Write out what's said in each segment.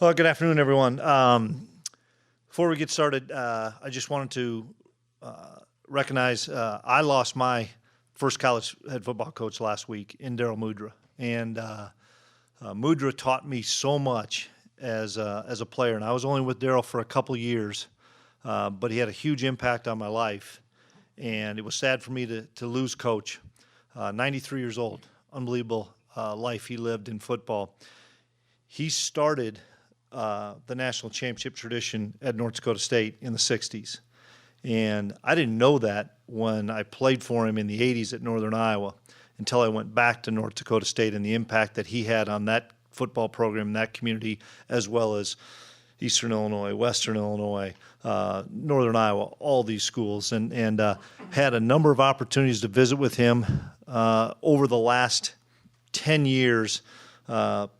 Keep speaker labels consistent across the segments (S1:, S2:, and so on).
S1: Well, good afternoon, everyone. Before we get started, I just wanted to recognize I lost my first college head football coach last week in Daryl Mudra, and Mudra taught me so much as a player. And I was only with Daryl for a couple years, but he had a huge impact on my life, and it was sad for me to lose Coach. 93 years old, unbelievable life he lived in football. He started the national championship tradition at North Dakota State in the 60s. And I didn't know that when I played for him in the 80s at Northern Iowa until I went back to North Dakota State and the impact that he had on that football program, that community, as well as Eastern Illinois, Western Illinois, Northern Iowa, all these schools, and had a number of opportunities to visit with him over the last 10 years.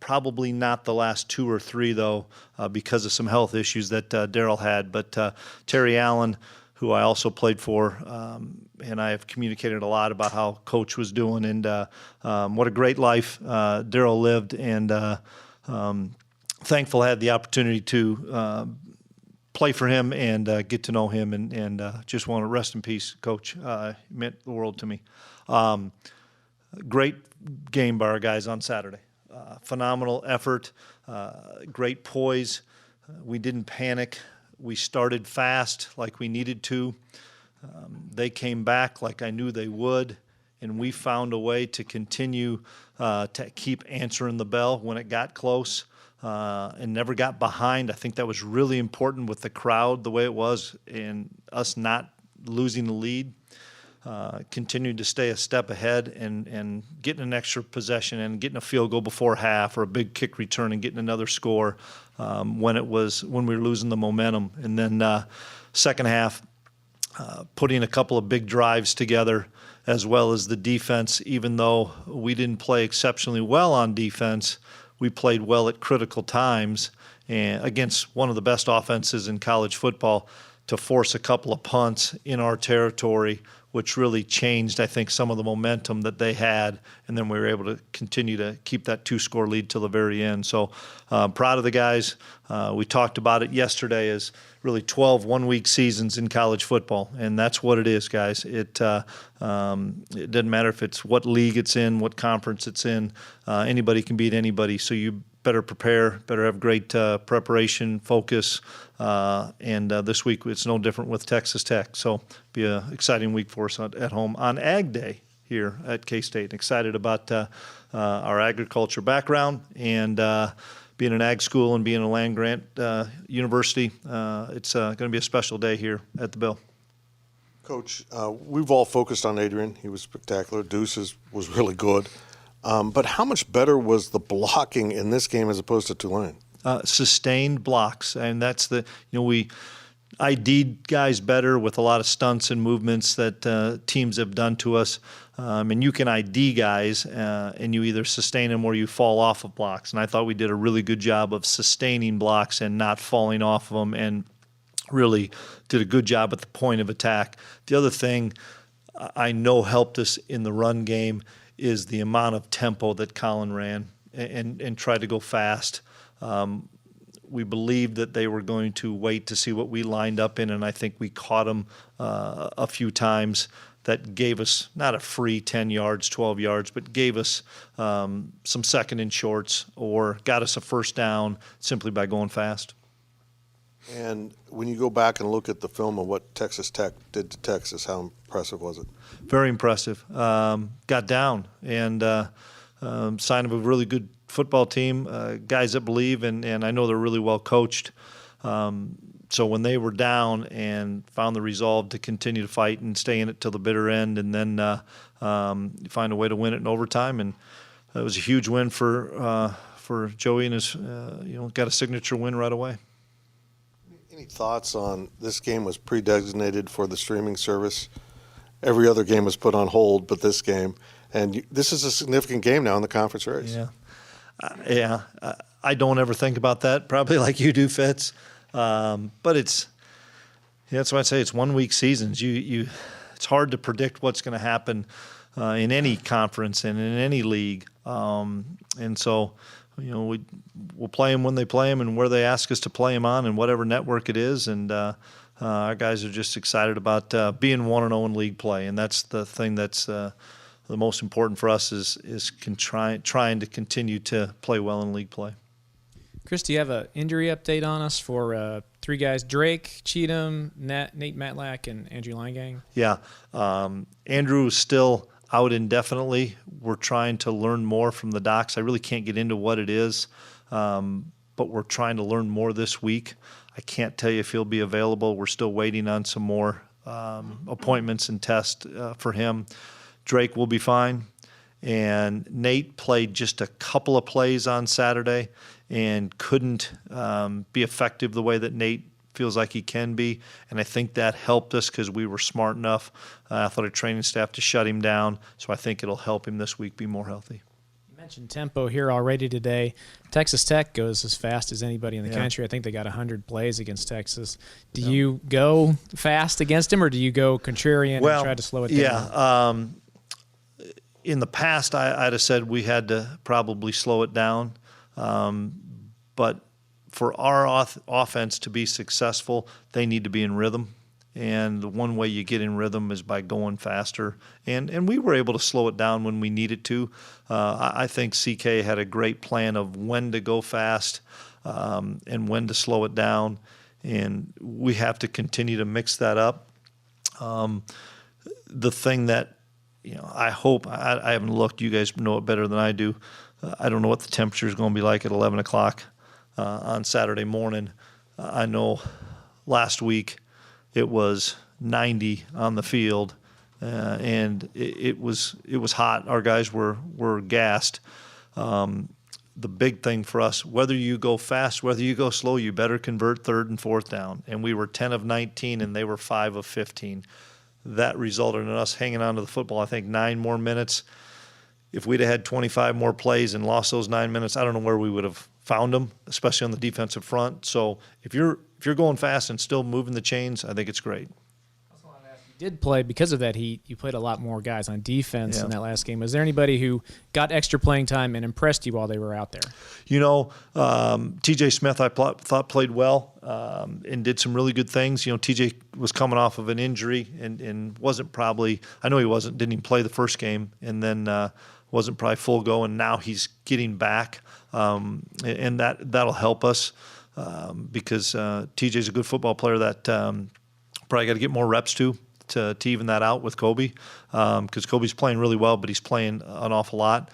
S1: Probably not the last 2 or 3, though, because of some health issues that Daryl had. But Terry Allen, who I also played for, and I have communicated a lot about how Coach was doing and what a great life Daryl lived. And thankful I had the opportunity to play for him and get to know him. And just want to rest in peace, Coach. He meant the world to me. Great game by our guys on Saturday. Phenomenal effort, great poise. We didn't panic. We started fast like we needed to. They came back like I knew they would, and we found a way to continue to keep answering the bell when it got close and never got behind. I think that was really important with the crowd the way it was and us not losing the lead. Continued to stay a step ahead and getting an extra possession and getting a field goal before half or a big kick return and getting another score when we were losing the momentum. And then second half, putting a couple of big drives together as well as the defense. Even though we didn't play exceptionally well on defense, we played well at critical times and against one of the best offenses in college football to force a couple of punts in our territory, which really changed, I think, some of the momentum that they had. And then we were able to continue to keep that 2-score lead till the very end. So proud of the guys. We talked about it yesterday as really 12 one-week seasons in college football. And that's what it is, guys. It doesn't matter if it's what league it's in, what conference it's in. Anybody can beat anybody. So you better prepare, better have great preparation, focus, and this week it's no different with Texas Tech. So be an exciting week for us at home on Ag Day here at K-State. Excited about our agriculture background and being an ag school and being a land-grant university. It's going to be a special day here at the Bill.
S2: Coach, we've all focused on Adrian. He was spectacular. Deuce was really good. But how much better was the blocking in this game as opposed to Tulane?
S1: Sustained blocks, and that's we ID'd guys better with a lot of stunts and movements that teams have done to us. And you can ID guys, and you either sustain them or you fall off of blocks. And I thought we did a really good job of sustaining blocks and not falling off of them, and really did a good job at the point of attack. The other thing I know helped us in the run game is the amount of tempo that Colin ran and tried to go fast. We believed that they were going to wait to see what we lined up in, and I think we caught them a few times. That gave us not a free 10 yards, 12 yards, but gave us some second and shorts or got us a first down simply by going fast.
S2: And when you go back and look at the film of what Texas Tech did to Texas, how impressive was it?
S1: Very impressive. Got down and sign of a really good football team, guys that believe, and I know they're really well coached. So when they were down and found the resolve to continue to fight and stay in it till the bitter end, and then find a way to win it in overtime, and it was a huge win for Joey and his got a signature win right away.
S2: Any thoughts on this game was pre-designated for the streaming service? Every other game was put on hold, but this game, and this is a significant game now in the conference race.
S1: Yeah. I don't ever think about that, probably like you do, Fitz. But that's why I say it's 1 week seasons. It's hard to predict what's going to happen in any conference and in any league. And so we'll play them when they play them and where they ask us to play them on and whatever network it is. And our guys are just excited about being 1-0 in league play. And that's the thing that's the most important for us is trying to continue to play well in league play.
S3: Chris, do you have an injury update on us for three guys, Drake, Cheatham, Nate Matlack, and Andrew Leingang?
S1: Yeah. Andrew is still out indefinitely. We're trying to learn more from the docs. I really can't get into what it is, but we're trying to learn more this week. I can't tell you if he'll be available. We're still waiting on some more appointments and tests for him. Drake will be fine. And Nate played just a couple of plays on Saturday and couldn't be effective the way that Nate feels like he can be. And I think that helped us because we were smart enough, athletic training staff, to shut him down. So I think it'll help him this week be more healthy.
S3: You mentioned tempo here already today. Texas Tech goes as fast as anybody in the country. I think they got 100 plays against Texas. Do you go fast against him, or do you go contrarian and try to slow it down?
S1: Yeah. In the past, I'd have said we had to probably slow it down. But for our offense to be successful, they need to be in rhythm. And the one way you get in rhythm is by going faster. And we were able to slow it down when we needed to. I think CK had a great plan of when to go fast and when to slow it down. And we have to continue to mix that up. The thing that I hope, I haven't looked, you guys know it better than I do. I don't know what the temperature is going to be like at 11 o'clock on Saturday morning. I know last week it was 90 on the field, and it was hot. Our guys were gassed. The big thing for us, whether you go fast, whether you go slow, you better convert 3rd and 4th down. And we were 10 of 19, and they were 5 of 15. That resulted in us hanging on to the football, I think, 9 more minutes. If we'd have had 25 more plays and lost those 9 minutes, I don't know where we would have found them, especially on the defensive front. So if you're going fast and still moving the chains, I think it's great.
S3: You did play, because of that heat, you played a lot more guys on defense in that last game. Was there anybody who got extra playing time and impressed you while they were out there?
S1: TJ Smith I thought played well and did some really good things. TJ was coming off of an injury and wasn't probably – I know he didn't even play the first game, and then wasn't probably full go, and now he's getting back. And that'll help us because TJ's a good football player that probably got to get more reps to even that out with Kobe, because Kobe's playing really well, but he's playing an awful lot.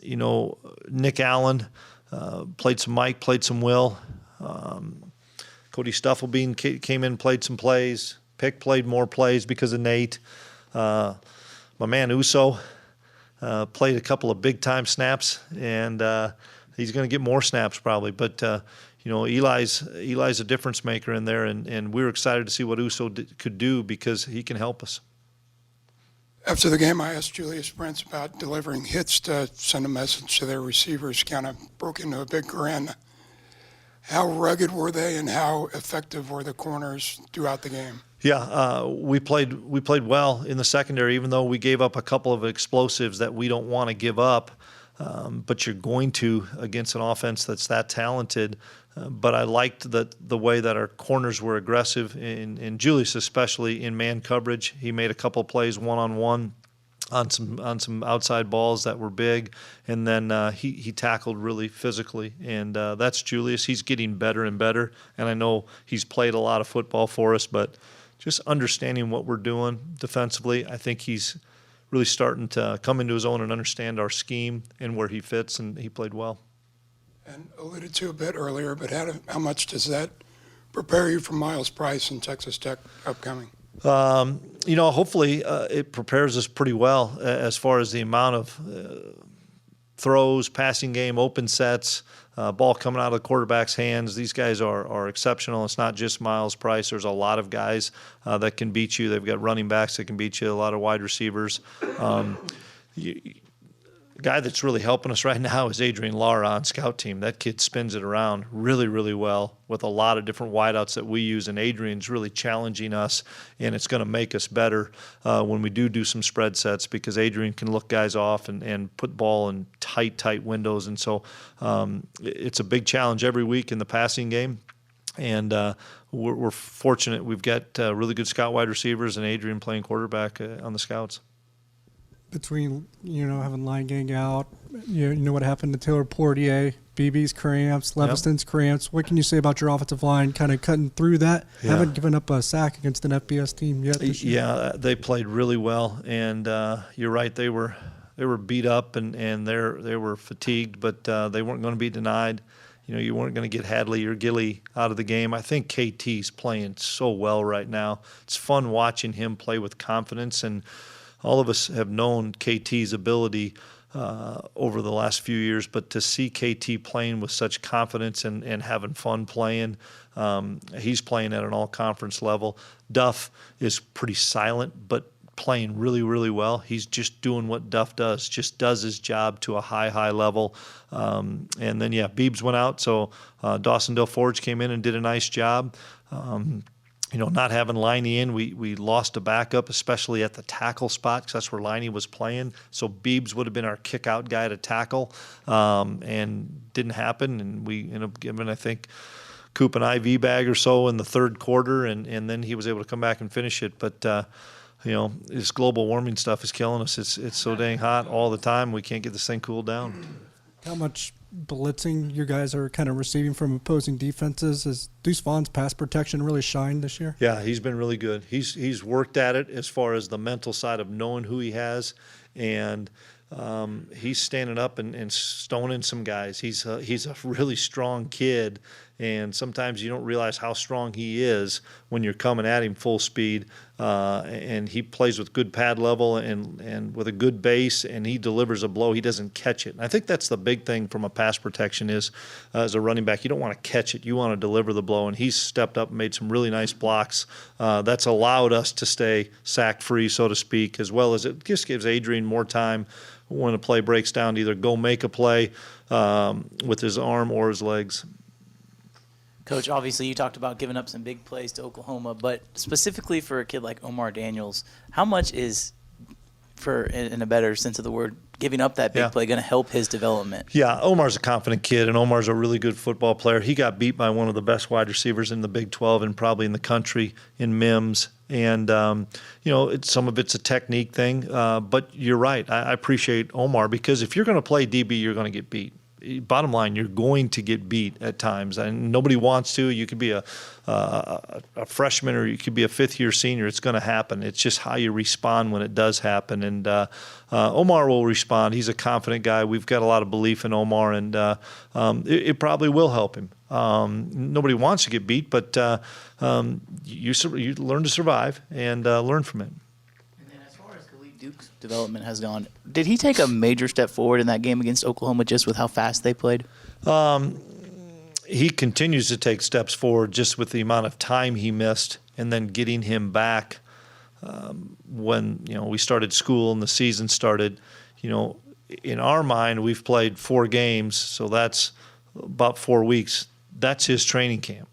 S1: Nick Allen played some Mike, played some Will. Cody Stufflebean came in, played some plays. Pick played more plays because of Nate. My man Uso played a couple of big-time snaps, and he's going to get more snaps probably. But Eli's a difference maker in there, and we were excited to see what Uso could do because he can help us.
S4: After the game, I asked Julius Brents about delivering hits to send a message to their receivers, kind of broke into a big grin. How rugged were they, and how effective were the corners throughout the game?
S1: Yeah, we played well in the secondary, even though we gave up a couple of explosives that we don't want to give up. But you're going to against an offense that's that talented. But I liked the way that our corners were aggressive, and Julius especially in man coverage. He made a couple of plays one-on-one on some outside balls that were big, and then he tackled really physically. And that's Julius. He's getting better and better, and I know he's played a lot of football for us, but just understanding what we're doing defensively, I think he's really starting to come into his own and understand our scheme and where he fits, and he played well.
S4: And alluded to a bit earlier, but how much does that prepare you for Miles Price and Texas Tech upcoming?
S1: Hopefully it prepares us pretty well as far as the amount of throws, passing game, open sets, ball coming out of the quarterback's hands. These guys are exceptional. It's not just Miles Price. There's a lot of guys that can beat you. They've got running backs that can beat you, a lot of wide receivers. guy that's really helping us right now is Adrian Lara on scout team. That kid spins it around really, really well with a lot of different wideouts that we use, and Adrian's really challenging us, and it's going to make us better when we do some spread sets, because Adrian can look guys off and put ball in tight windows, and so it's a big challenge every week in the passing game. And we're fortunate. We've got really good scout wide receivers and Adrian playing quarterback on the scouts.
S5: Between, having line gang out, you know what happened to Taylor Portier, BB's cramps, Leviston's cramps. What can you say about your offensive line kind of cutting through that?
S1: Yeah.
S5: Haven't given up a sack against an FBS team yet this year.
S1: Yeah, they played really well. And you're right, they were beat up and they were fatigued, but they weren't going to be denied. You weren't going to get Hadley or Gilly out of the game. I think KT's playing so well right now. It's fun watching him play with confidence, and all of us have known KT's ability over the last few years, but to see KT playing with such confidence and having fun playing, he's playing at an all-conference level. Duff is pretty silent, but playing really, really well. He's just doing what Duff does, just does his job to a high level. And then, Beebs went out, so Dawson Del Forge came in and did a nice job. Not having Liney in, we lost a backup, especially at the tackle spot, because that's where Liney was playing. So Beebs would have been our kick-out guy to tackle, and didn't happen. And we ended up giving, I think, Coop an IV bag or so in the third quarter, and then he was able to come back and finish it. But this global warming stuff is killing us. It's so dang hot all the time. We can't get this thing cooled down.
S5: How much blitzing you guys are kind of receiving from opposing defenses? Has Deuce Vaughn's pass protection really shined this year?
S1: Yeah, he's been really good. He's worked at it as far as the mental side of knowing who he has, and he's standing up and stoning some guys. He's a really strong kid, and sometimes you don't realize how strong he is when you're coming at him full speed. And he plays with good pad level and with a good base, and he delivers a blow. He doesn't catch it. And I think that's the big thing from a pass protection is, as a running back, you don't want to catch it. You want to deliver the blow, and he's stepped up and made some really nice blocks. That's allowed us to stay sack-free, so to speak, as well as it just gives Adrian more time when a play breaks down to either go make a play with his arm or his legs.
S6: Coach, obviously you talked about giving up some big plays to Oklahoma, but specifically for a kid like Omar Daniels, how much is, in a better sense of the word, giving up that big play going to help his development? Yeah,
S1: Omar's a confident kid, and Omar's a really good football player. He got beat by one of the best wide receivers in the Big 12 and probably in the country in Mims. And, some of it's a technique thing. But you're right. I appreciate Omar, because if you're going to play DB, you're going to get beat. Bottom line, you're going to get beat at times, and nobody wants to. You could be a freshman, or you could be a fifth-year senior. It's going to happen. It's just how you respond when it does happen. And Omar will respond. He's a confident guy. We've got a lot of belief in Omar, and it probably will help him. Nobody wants to get beat, but you learn to survive and learn from it.
S6: Duke's development has gone. Did he take a major step forward in that game against Oklahoma just with how fast they played?
S1: He continues to take steps forward just with the amount of time he missed, and then getting him back when we started school and the season started. In our mind, we've played 4 games, so that's about 4 weeks. That's his training camp.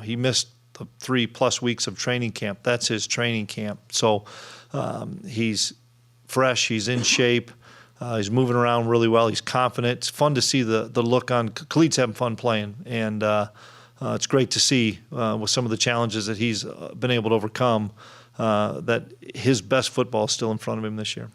S1: He missed the 3+ weeks of training camp. That's his training camp. So he's fresh. He's in shape. He's moving around really well. He's confident. It's fun to see the look on. Khalid's having fun playing, and it's great to see with some of the challenges that he's been able to overcome that his best football is still in front of him this year.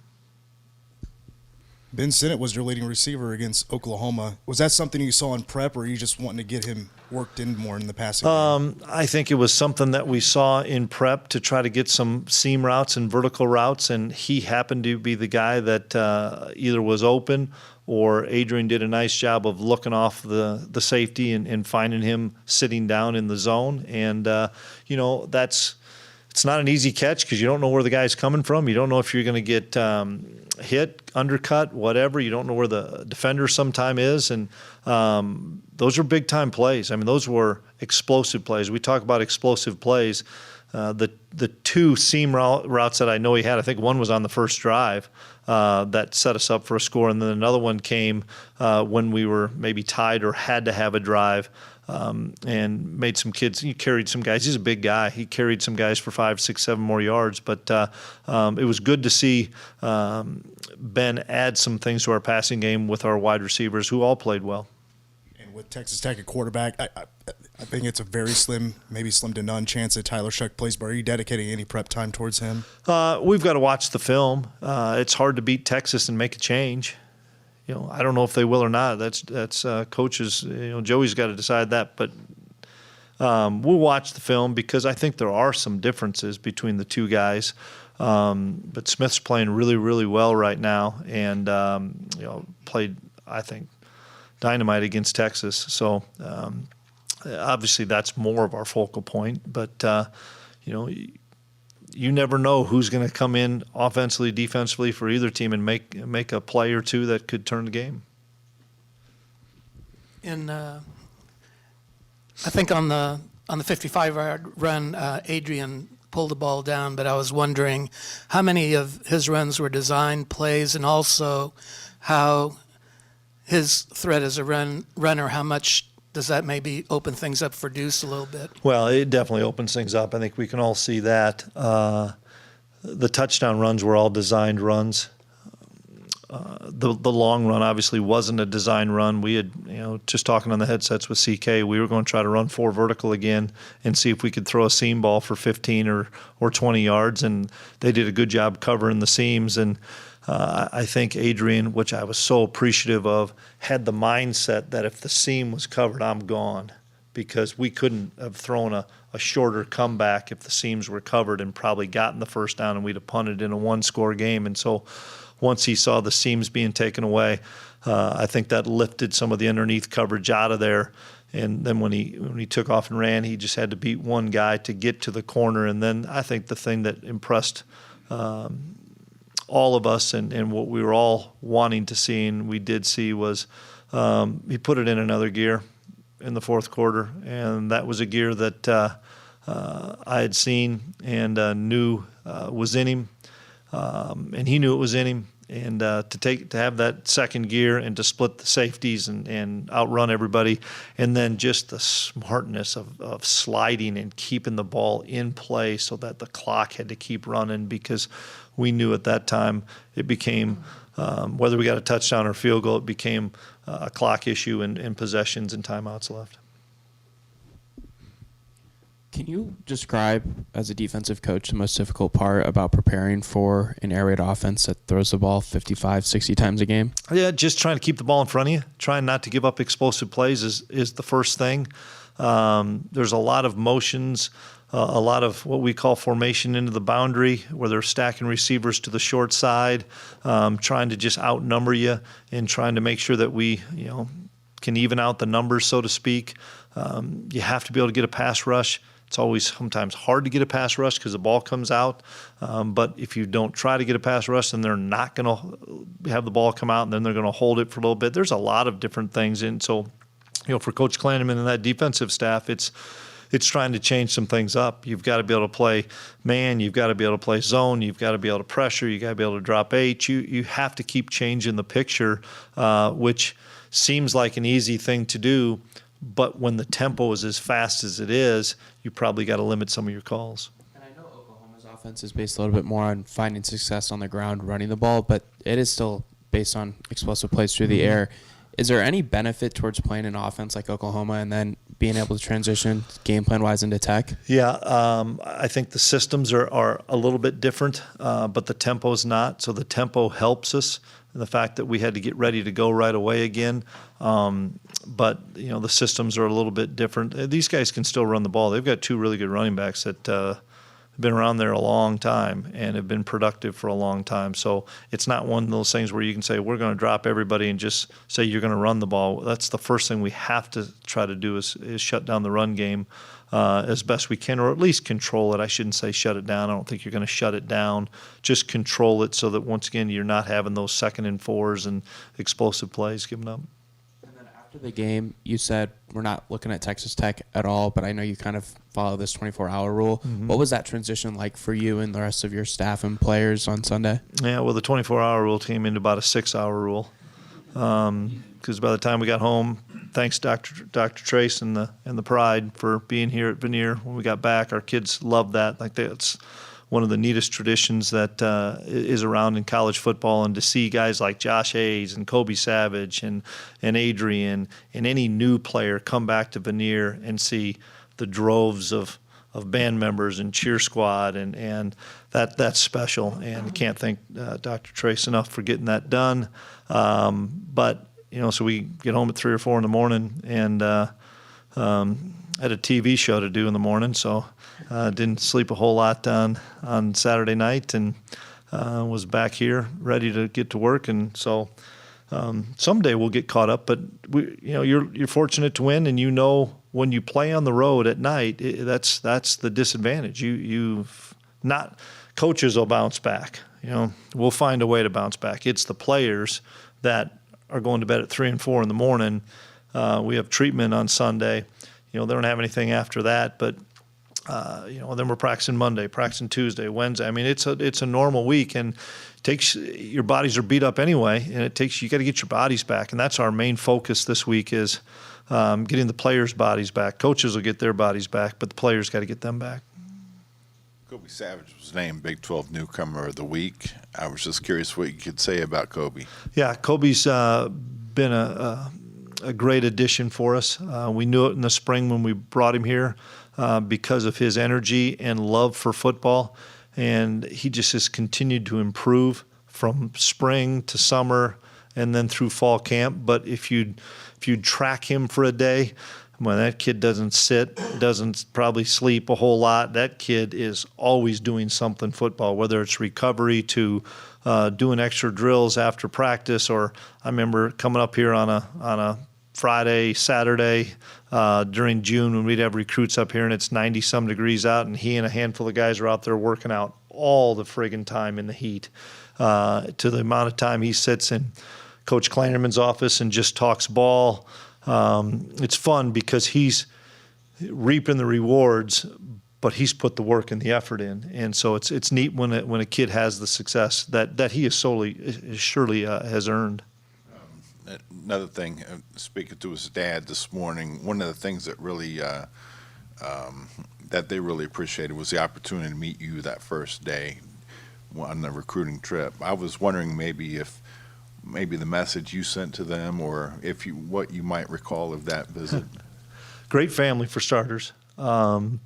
S7: Ben Sinnott was your leading receiver against Oklahoma. Was that something you saw in prep, or are you just wanting to get him worked in more in the passing game?
S1: I think it was something that we saw in prep to try to get some seam routes and vertical routes, and he happened to be the guy that either was open or Adrian did a nice job of looking off the safety and finding him sitting down in the zone. And, it's not an easy catch because you don't know where the guy's coming from. You don't know if you're going to get hit, undercut, whatever. You don't know where the defender sometime is. And those are big-time plays. I mean, those were explosive plays. We talk about explosive plays. the two seam routes that I know he had, I think one was on the first drive that set us up for a score, and then another one came when we were maybe tied or had to have a drive, and made some kids. He carried some guys. He's a big guy. He carried some guys for 5, 6, 7 more yards. But it was good to see Ben add some things to our passing game with our wide receivers, who all played well.
S7: And with Texas Tech at quarterback, I think it's a very slim to none chance that Tyler Shuck plays, but are you dedicating any prep time towards him?
S1: We've got to watch the film. It's hard to beat Texas and make a change. I don't know if they will or not. That's coaches. Joey's got to decide that. But we'll watch the film because I think there are some differences between the two guys. But Smith's playing really, really well right now, and played, I think, dynamite against Texas. So obviously that's more of our focal point. But you never know who's going to come in offensively, defensively for either team and make a play or two that could turn the game.
S8: And I think on the 55-yard run, Adrian pulled the ball down, but I was wondering how many of his runs were design plays, and also how his threat as a runner, how much does that maybe open things up for Deuce a little bit?
S1: Well, it definitely opens things up. I think we can all see that. The touchdown runs were all designed runs. The long run obviously wasn't a design run. We had, just talking on the headsets with CK, we were going to try to run 4 vertical again and see if we could throw a seam ball for 15 or 20 yards, and they did a good job covering the seams. And I think Adrian, which I was so appreciative of, had the mindset that if the seam was covered, I'm gone, because we couldn't have thrown a shorter comeback if the seams were covered and probably gotten the first down, and we'd have punted in a 1-score game. And so once he saw the seams being taken away, I think that lifted some of the underneath coverage out of there. And then when he took off and ran, he just had to beat one guy to get to the corner. And then I think the thing that impressed all of us and what we were all wanting to see, and we did see, was he put it in another gear in the fourth quarter. And that was a gear that I had seen and knew was in him. And he knew it was in him, and to have that second gear and to split the safeties and outrun everybody, and then just the smartness of sliding and keeping the ball in play so that the clock had to keep running, because we knew at that time it became, whether we got a touchdown or field goal, it became a clock issue and possessions and timeouts left.
S9: Can you describe, as a defensive coach, the most difficult part about preparing for an air raid offense that throws the ball 55, 60 times a game?
S1: Yeah, just trying to keep the ball in front of you. Trying not to give up explosive plays is the first thing. There's a lot of motions, a lot of what we call formation into the boundary, where they're stacking receivers to the short side, trying to just outnumber you and trying to make sure that we, can even out the numbers, so to speak. You have to be able to get a pass rush. It's always sometimes hard to get a pass rush because the ball comes out. But if you don't try to get a pass rush, then they're not going to have the ball come out, and then they're going to hold it for a little bit. There's a lot of different things. And so, for Coach Klieman and that defensive staff, it's trying to change some things up. You've got to be able to play man. You've got to be able to play zone. You've got to be able to pressure. You've got to be able to drop H. You have to keep changing the picture, which seems like an easy thing to do. But when the tempo is as fast as it is, you probably got to limit some of your calls.
S9: And I know Oklahoma's offense is based a little bit more on finding success on the ground, running the ball, but it is still based on explosive plays through the air. Is there any benefit towards playing an offense like Oklahoma and then being able to transition game plan-wise into Tech?
S1: Yeah, I think the systems are a little bit different, but the tempo is not. So the tempo helps us. And the fact that we had to get ready to go right away again. But, the systems are a little bit different. These guys can still run the ball. They've got 2 really good running backs that have been around there a long time and have been productive for a long time. So it's not one of those things where you can say, we're going to drop everybody and just say you're going to run the ball. That's the first thing we have to try to do is shut down the run game as best we can, or at least control it. I shouldn't say shut it down. I don't think you're going to shut it down. Just control it so that, once again, you're not having those 2nd and 4s and explosive plays given up.
S9: And then After the game, you said we're not looking at Texas Tech at all, but I know you kind of follow this 24-hour rule.
S1: Mm-hmm.
S9: What was that transition like for you and the rest of your staff and players on Sunday?
S1: Yeah, well, the 24-hour rule came into about a 6-hour rule. Because by the time we got home, thanks Dr. Trace and the Pride for being here at Veneer. When we got back, our kids loved that. Like that's one of the neatest traditions that is around in college football, and to see guys like Josh Hayes and Kobe Savage and Adrian and any new player come back to Veneer and see the droves of band members and cheer squad, and that's special. And I can't thank Dr. Trace enough for getting that done. But so we get home at 3 or 4 in the morning, and had a TV show to do in the morning, so didn't sleep a whole lot on Saturday night, and was back here ready to get to work. And so someday we'll get caught up. But you're fortunate to win, and when you play on the road at night, that's the disadvantage. You've not coaches will bounce back. We'll find a way to bounce back. It's the players that are going to bed at 3 and 4 in the morning. We have treatment on Sunday. They don't have anything after that, but then we're practicing Monday, practicing Tuesday, Wednesday. I mean, it's a normal week, and your bodies are beat up anyway, and you got to get your bodies back, and that's our main focus this week is getting the players' bodies back. Coaches will get their bodies back, but the players got to get them back.
S10: Kobe Savage was named Big 12 Newcomer of the Week. I was just curious what you could say about Kobe.
S1: Yeah, Kobe's been a great addition for us. We knew it in the spring when we brought him here because of his energy and love for football, and he just has continued to improve from spring to summer and then through fall camp. But if you'd track him for a day, when that kid doesn't sit, doesn't probably sleep a whole lot, that kid is always doing something football, whether it's recovery to doing extra drills after practice, or I remember coming up here on a Friday, Saturday during June when we'd have recruits up here and it's 90-some degrees out, and he and a handful of guys are out there working out all the friggin' time in the heat to the amount of time he sits in Coach Klieman's office and just talks ball. It's fun because he's reaping the rewards, but he's put the work and the effort in, and so it's neat when a kid has the success that he surely has earned.
S10: Another thing, speaking to his dad this morning, one of the things that really that they really appreciated was the opportunity to meet you that first day on the recruiting trip. I was wondering maybe the message you sent to them, or what you might recall of that visit.
S1: Great family for starters, and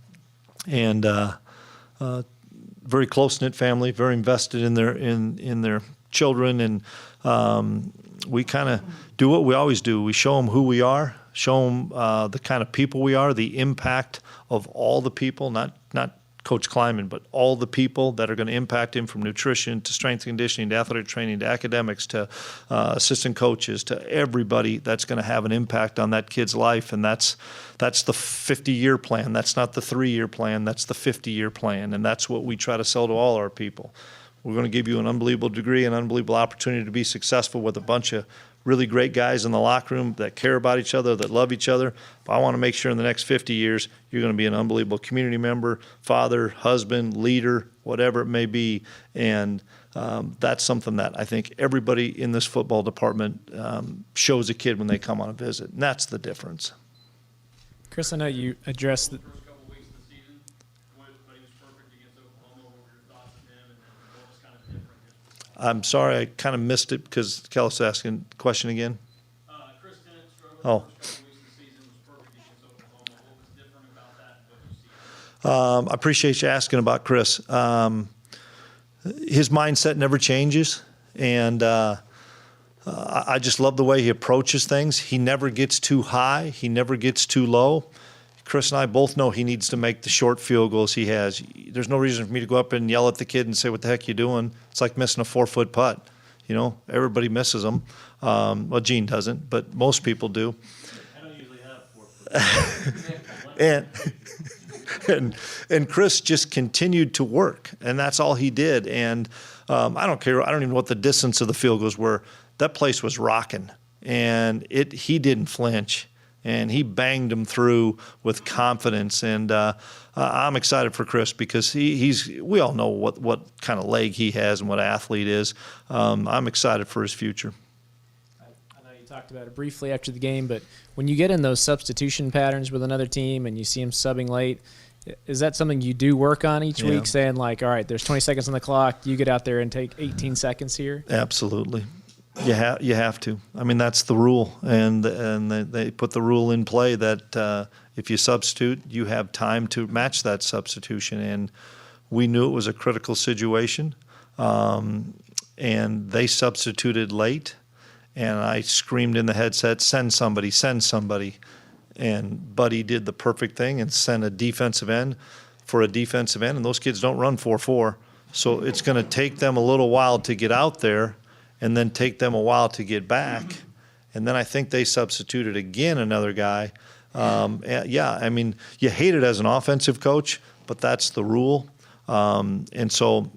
S1: very close-knit family, very invested in their children, and we kind of do what we always do. We show them who we are, show them the kind of people we are, the impact of all the people, not Coach Klieman, but all the people that are going to impact him, from nutrition to strength and conditioning to athletic training to academics to assistant coaches to everybody that's going to have an impact on that kid's life. And that's the 50-year plan. That's not the 3-year plan. That's the 50-year plan. And that's what we try to sell to all our people. We're going to give you an unbelievable degree, an unbelievable opportunity to be successful with a bunch of really great guys in the locker room that care about each other, that love each other. But I want to make sure in the next 50 years you're going to be an unbelievable community member, father, husband, leader, whatever it may be. And that's something that I think everybody in this football department shows a kid when they come on a visit. And that's the difference.
S3: Chris, I know you addressed the
S1: I'm sorry, I kind of missed it because Kelly's asking the question again.
S11: Chris Tennant struggled
S1: Oh.
S11: the first couple weeks of the season, was perfect against Oklahoma. What was different about that and what you see?
S1: I appreciate you asking about Chris. His mindset never changes, and I just love the way he approaches things. He never gets too high. He never gets too low. Chris and I both know he needs to make the short field goals he has. There's no reason for me to go up and yell at the kid and say, "What the heck you doing?" It's like missing a 4-foot putt. Everybody misses them. Well, Gene doesn't, but most people do.
S11: I don't usually have 4 foot.
S1: And Chris just continued to work, and that's all he did. And I don't care. I don't even know what the distance of the field goals were. That place was rocking. and he didn't flinch, and he banged them through with confidence. And I'm excited for Chris because we all know what kind of leg he has and what athlete is. I'm excited for his future.
S3: I know you talked about it briefly after the game, but when you get in those substitution patterns with another team and you see him subbing late, is that something you do work on each week, saying like, all right, there's 20 seconds on the clock, you get out there and take 18 seconds here?
S1: Absolutely. You have to. I mean, that's the rule, and they put the rule in play that if you substitute, you have time to match that substitution. And we knew it was a critical situation, and they substituted late, and I screamed in the headset, send somebody, send somebody. And Buddy did the perfect thing and sent a defensive end for a defensive end, and those kids don't run 4-4. So it's going to take them a little while to get out there and then take them a while to get back. And then I think they substituted again another guy. I mean, you hate it as an offensive coach, but that's the rule. And so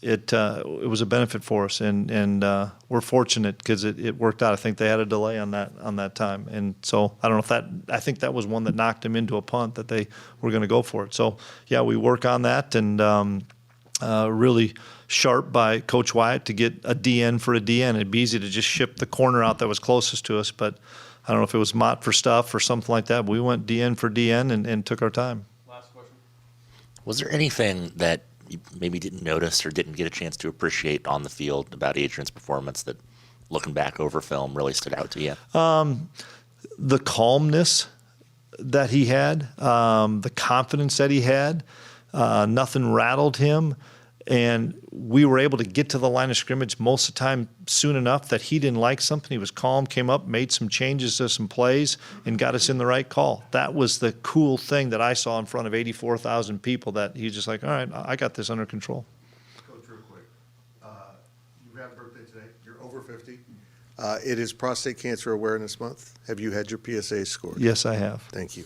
S1: it was a benefit for us, and we're fortunate because it worked out. I think they had a delay on that time, and so I don't know if I think that was one that knocked them into a punt that they were going to go for it. So yeah, we work on that, and really sharp by Coach Wyatt to get a DN for a DN. It'd be easy to just ship the corner out that was closest to us, but I don't know if it was Mott for stuff or something like that. But we went DN for DN and took our time.
S11: Last question.
S12: Was there anything that you maybe didn't notice or didn't get a chance to appreciate on the field about Adrian's performance that, looking back over film, really stood out to you?
S1: The calmness that he had, the confidence that he had, nothing rattled him. And we were able to get to the line of scrimmage most of the time soon enough that he didn't like something. He was calm, came up, made some changes to some plays, and got us in the right call. That was the cool thing that I saw in front of 84,000 people, that he's just like, all right, I got this under control.
S2: Coach, real quick. You had a birthday today. You're over 50. It is Prostate Cancer Awareness Month. Have you had your PSA scored?
S1: Yes, I have.
S2: Thank you.